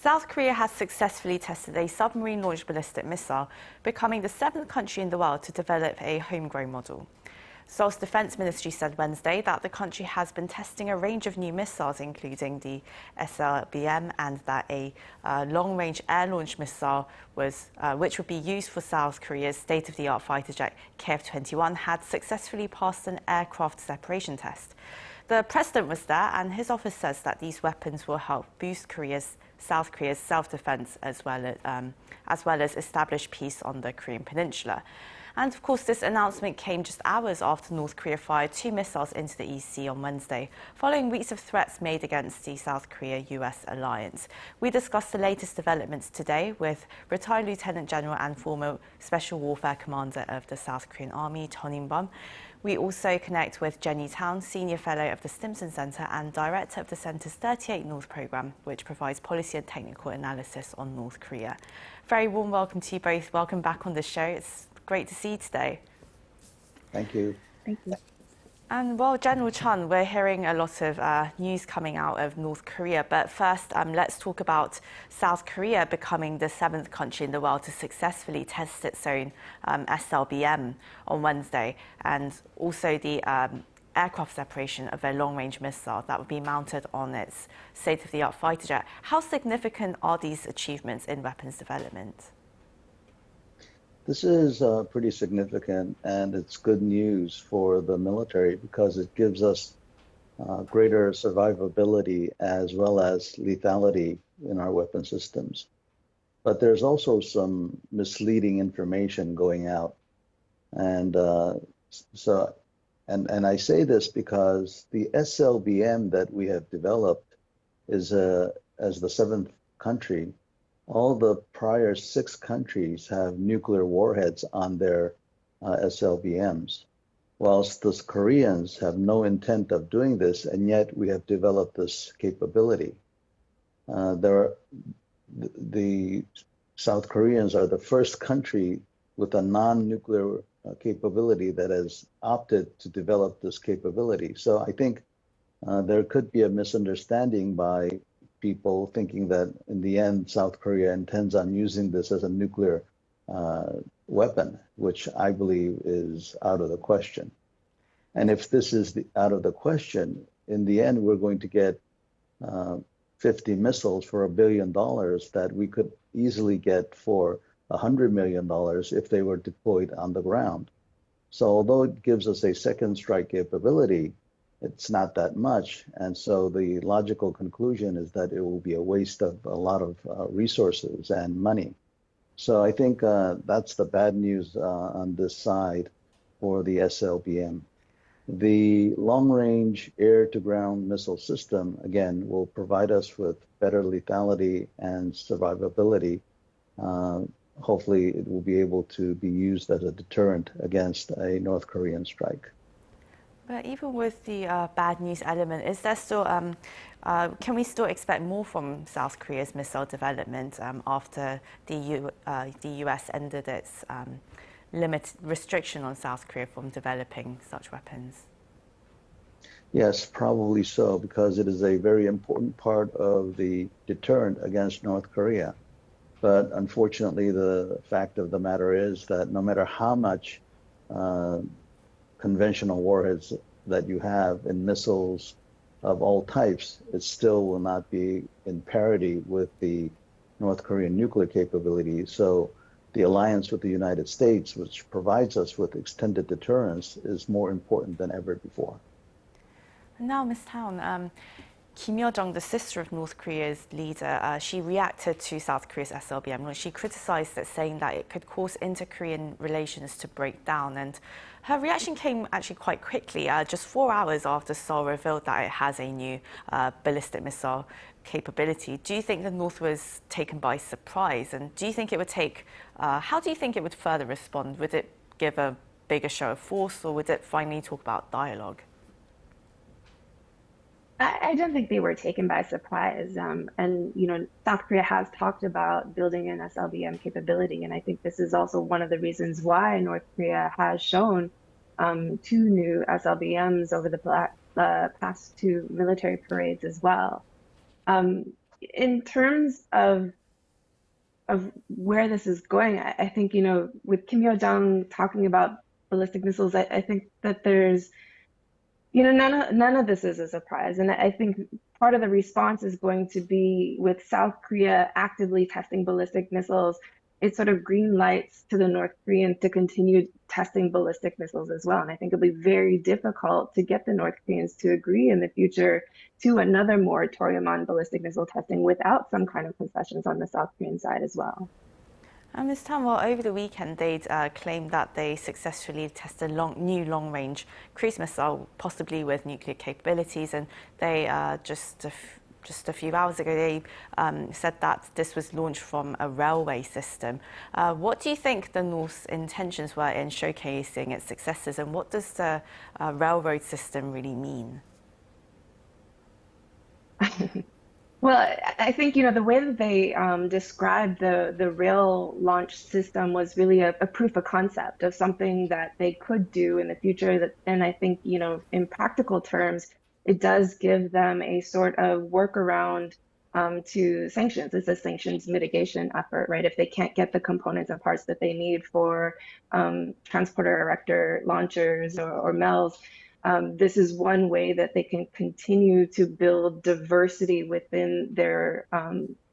South Korea has successfully tested a submarine-launched ballistic missile, becoming the seventh country in the world to develop a homegrown model. Seoul's defense ministry said Wednesday that the country has been testing a range of new missiles, including the SLBM, and that a long-range air-launched missile which would be used for South Korea's state-of-the-art fighter jet KF-21 had successfully passed an aircraft separation test. The president was there, and his office says that these weapons will help boost South Korea's self-defense as well as establish peace on the Korean peninsula. And of course, this announcement came just hours after North Korea fired two missiles into the East Sea on Wednesday, following weeks of threats made against the South Korea-US alliance. We discussed the latest developments today with retired Lieutenant General and former Special Warfare Commander of the South Korean Army, Chun In-bum. We also connect with Jenny Town, Senior Fellow of the Stimson Center and Director of the Center's 38 North program, which provides policy and technical analysis on North Korea. Very warm welcome to you both. Welcome back on the show. It's great to see you today. Thank you. Thank you. And well, General Chun, we're hearing a lot of news coming out of North Korea. But first, let's talk about South Korea becoming the seventh country in the world to successfully test its own SLBM on Wednesday, and also the aircraft separation of a long-range missile that would be mounted on its state-of-the-art fighter jet. How significant are these achievements in weapons development? This is pretty significant, and it's good news for the military because it gives us greater survivability as well as lethality in our weapon systems. But there's also some misleading information going out. And and I say this because the SLBM that we have developed is as the seventh country. All the prior 6 countries have nuclear warheads on their SLBMs, whilst the Koreans have no intent of doing this, and yet we have developed this capability. The South Koreans are the first country with a non-nuclear capability that has opted to develop this capability. So I think there could be a misunderstanding by people thinking that in the end, South Korea intends on using this as a nuclear weapon, which I believe is out of the question. And if this is out of the question, in the end, we're going to get 50 missiles for $1 billion that we could easily get for $100 million if they were deployed on the ground. So although it gives us a second strike capability, it's not that much. And so the logical conclusion is that it will be a waste of a lot of resources and money. So I think that's the bad news on this side for the SLBM. The long-range air-to-ground missile system, again, will provide us with better lethality and survivability. Hopefully, it will be able to be used as a deterrent against a North Korean strike. But even with the bad news element, is there still, can we still expect more from South Korea's missile development after the US ended its restriction on South Korea from developing such weapons? Yes, probably so, because it is a very important part of the deterrent against North Korea. But unfortunately, the fact of the matter is that no matter how much conventional warheads that you have in missiles of all types, it still will not be in parity with the North Korean nuclear capability. So the alliance with the United States, which provides us with extended deterrence, is more important than ever before. Now, Ms. Town, Kim Yo-jong, the sister of North Korea's leader, she reacted to South Korea's SLBM. She criticized it, saying that it could cause inter-Korean relations to break down. And her reaction came actually quite quickly, just 4 hours after Seoul revealed that it has a new ballistic missile capability. Do you think the North was taken by surprise? And do you think it would take, how do you think it would further respond? Would it give a bigger show of force, or would it finally talk about dialogue? I don't think they were taken by surprise. And, you know, South Korea has talked about building an SLBM capability. And I think this is also one of the reasons why North Korea has shown 2 new SLBMs over the past 2 military parades as well. in terms of where this is going, I think, with Kim Yo-jong talking about ballistic missiles, I think that there's, none of this is a surprise. And I think part of the response is going to be with South Korea actively testing ballistic missiles. It sort of green lights to the North Koreans to continue testing ballistic missiles as well. And I think it'll be very difficult to get the North Koreans to agree in the future to another moratorium on ballistic missile testing without some kind of concessions on the South Korean side as well. Ms. Tan, well, over the weekend, they'd claimed that they successfully tested a new long-range cruise missile, possibly with nuclear capabilities, and they just a few hours ago, they said that this was launched from a railway system. What do you think the North's intentions were in showcasing its successes, and what does the railroad system really mean? Well, I think, the way that they described the rail launch system was really a proof of concept of something that they could do in the future. And I think, in practical terms, it does give them a sort of workaround to sanctions. It's a sanctions mitigation effort, right? If they can't get the components and parts that they need for transporter erector launchers or MELs, this is one way that they can continue to build diversity within their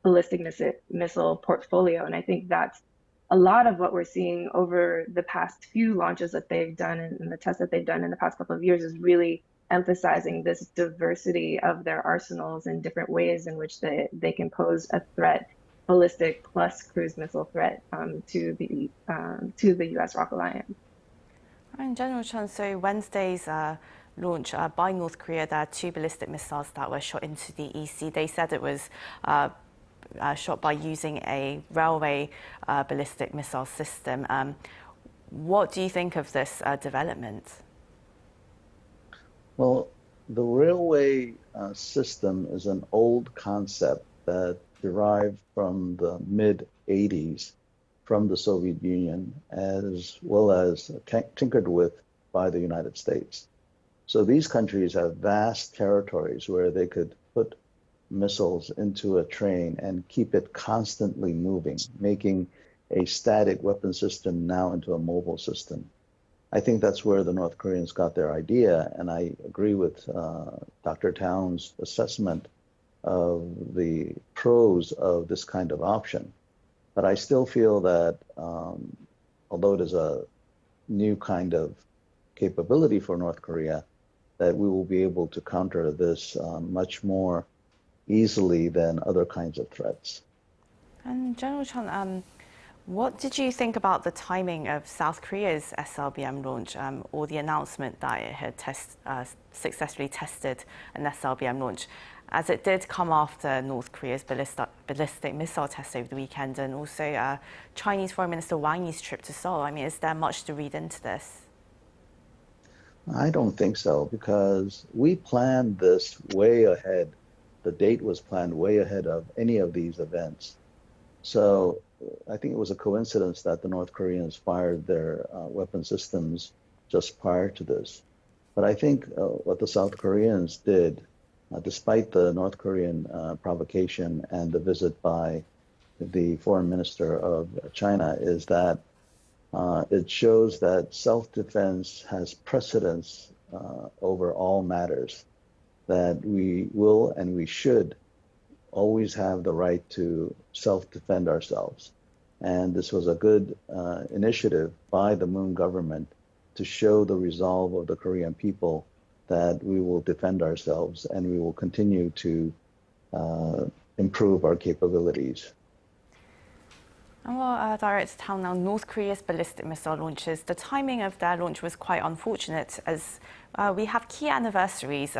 ballistic missile portfolio. And I think that's a lot of what we're seeing over the past few launches that they've done and the tests that they've done in the past couple of years is really emphasizing this diversity of their arsenals and different ways in which they can pose a threat, ballistic plus cruise missile threat to the U.S. ROK Alliance. And General Chun, so Wednesday's launch by North Korea, there are 2 ballistic missiles that were shot into the EC. They said it was shot by using a railway ballistic missile system. What do you think of this development? Well, the railway system is an old concept that derived from the mid-'80s from the Soviet Union, as well as tinkered with by the United States. So these countries have vast territories where they could put missiles into a train and keep it constantly moving, making a static weapon system now into a mobile system. I think that's where the North Koreans got their idea, and I agree with Dr. Town's assessment of the pros of this kind of option. But I still feel that although it is a new kind of capability for North Korea, that we will be able to counter this much more easily than other kinds of threats. And General Chun, what did you think about the timing of South Korea's SLBM launch or the announcement that it had successfully tested an SLBM launch, as it did come after North Korea's ballistic missile test over the weekend and also Chinese Foreign Minister Wang Yi's trip to Seoul? I mean, is there much to read into this? I don't think so, because we planned this way ahead. The date was planned way ahead of any of these events. So I think it was a coincidence that the North Koreans fired their weapon systems just prior to this. But I think what the South Koreans did, despite the North Korean provocation and the visit by the foreign minister of China, is that it shows that self-defense has precedence over all matters, that we will and we should always have the right to self-defend ourselves. And this was a good initiative by the Moon government to show the resolve of the Korean people that we will defend ourselves and we will continue to improve our capabilities. And well, Director Town, now North Korea's ballistic missile launches, the timing of their launch was quite unfortunate, as we have key anniversaries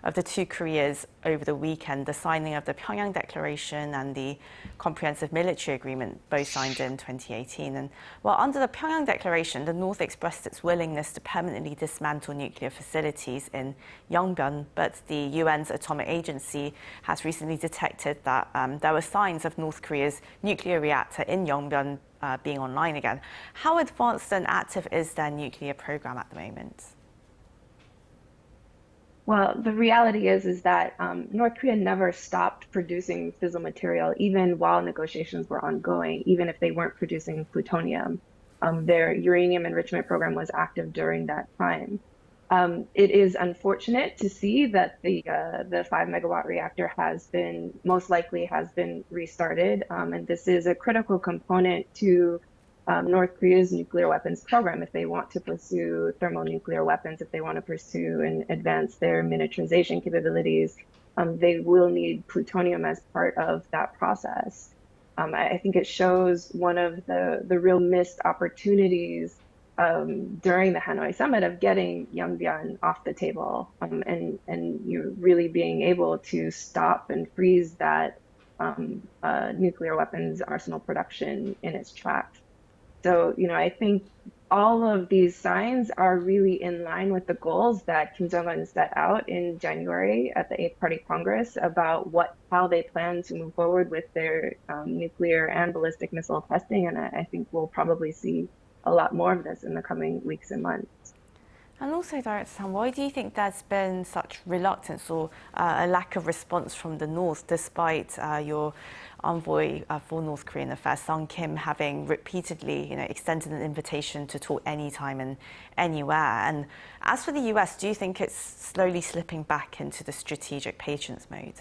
of the two Koreas over the weekend, the signing of the Pyongyang Declaration and the Comprehensive Military Agreement, both signed in 2018. And well, under the Pyongyang Declaration, the North expressed its willingness to permanently dismantle nuclear facilities in Yongbyon, but the UN's Atomic Agency has recently detected that there were signs of North Korea's nuclear reactor in Yongbyon being online again. How advanced and active is their nuclear program at the moment? Well, the reality is that North Korea never stopped producing fissile material, even while negotiations were ongoing, even if they weren't producing plutonium. Their uranium enrichment program was active during that time. It is unfortunate to see that the 5 megawatt reactor has been most likely has been restarted, and this is a critical component to North Korea's nuclear weapons program. If they want to pursue thermonuclear weapons, if they want to pursue and advance their miniaturization capabilities, they will need plutonium as part of that process. I think it shows one of the real missed opportunities during the Hanoi summit of getting Yongbyon off the table, and you really being able to stop and freeze that nuclear weapons arsenal production in its tracks. So, I think all of these signs are really in line with the goals that Kim Jong-un set out in January at the Eighth Party Congress about how they plan to move forward with their nuclear and ballistic missile testing. And I think we'll probably see a lot more of this in the coming weeks and months. And also, Director Tan, why do you think there's been such reluctance or a lack of response from the North, despite your envoy for North Korean affairs, Sung Kim, having repeatedly, extended an invitation to talk anytime and anywhere? And as for the US, do you think it's slowly slipping back into the strategic patience mode?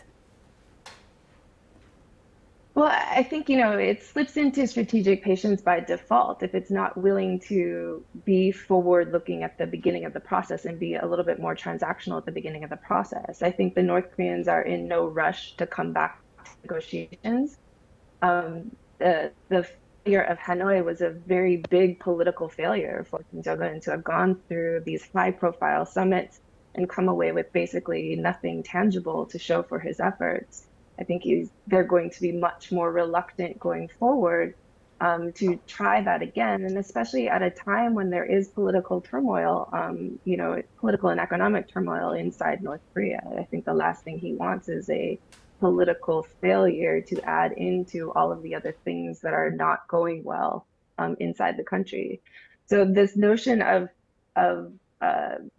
Well, I think, it slips into strategic patience by default if it's not willing to be forward looking at the beginning of the process and be a little bit more transactional at the beginning of the process. I think the North Koreans are in no rush to come back to negotiations. The failure of Hanoi was a very big political failure for Kim Jong-un to have gone through these high profile summits and come away with basically nothing tangible to show for his efforts. I think they're going to be much more reluctant going forward to try that again, and especially at a time when there is political turmoil, political and economic turmoil inside North Korea. I think the last thing he wants is a political failure to add into all of the other things that are not going well inside the country. So this notion of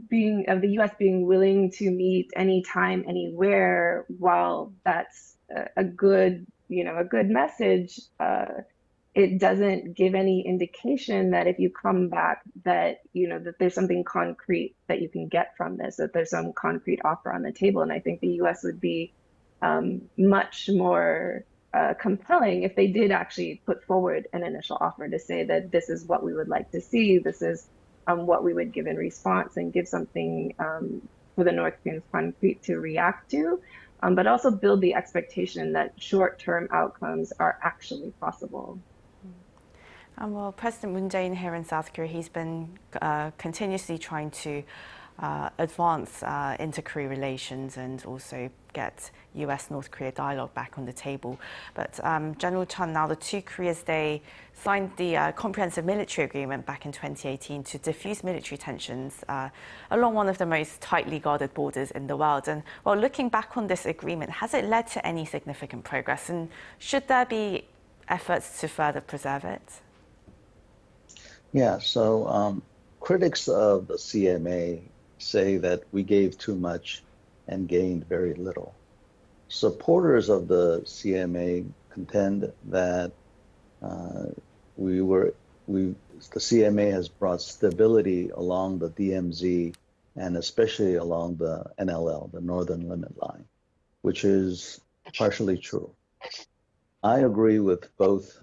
the U.S. being willing to meet anytime, anywhere, while that's a good message, it doesn't give any indication that if you come back, that that there's something concrete that you can get from this, that there's some concrete offer on the table. And I think the U.S. would be much more compelling if they did actually put forward an initial offer to say that this is what we would like to see, this is what we would give in response, and give something for the North Koreans concrete to react to, but also build the expectation that short-term outcomes are actually possible. Well, President Moon Jae-in here in South Korea, he's been continuously trying to advance inter-Korea relations and also get US-North Korea dialogue back on the table. But General Chun, now the two Koreas, they signed the comprehensive military agreement back in 2018 to diffuse military tensions along one of the most tightly guarded borders in the world. And well, looking back on this agreement, has it led to any significant progress? And should there be efforts to further preserve it? Yeah, so critics of the CMA say that we gave too much and gained very little. Supporters of the CMA contend that the CMA has brought stability along the DMZ and especially along the NLL, the Northern Limit Line, which is partially true. I agree with both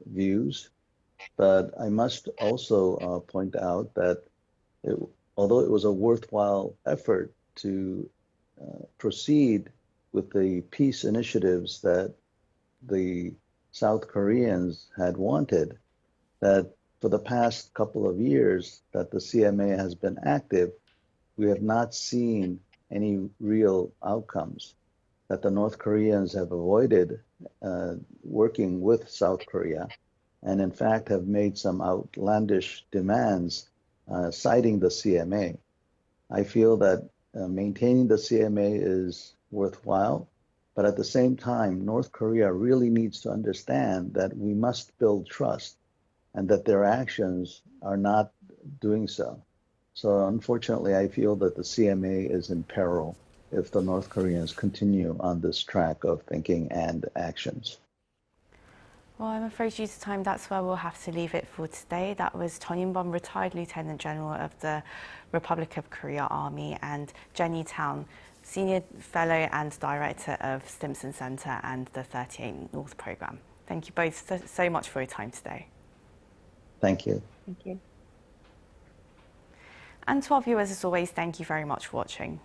views, but I must also point out that although it was a worthwhile effort to proceed with the peace initiatives that the South Koreans had wanted, that for the past couple of years that the CMA has been active, we have not seen any real outcomes, that the North Koreans have avoided working with South Korea, and in fact have made some outlandish demands citing the CMA. I feel that maintaining the CMA is worthwhile, but at the same time, North Korea really needs to understand that we must build trust and that their actions are not doing so. So unfortunately, I feel that the CMA is in peril if the North Koreans continue on this track of thinking and actions. Well, I'm afraid due to time, that's where we'll have to leave it for today. That was Chun In-bom, retired Lieutenant General of the Republic of Korea Army, and Jenny Town, Senior Fellow and Director of Stimson Center and the 38 North Programme. Thank you both so much for your time today. Thank you. Thank you. And to our viewers, as always, thank you very much for watching.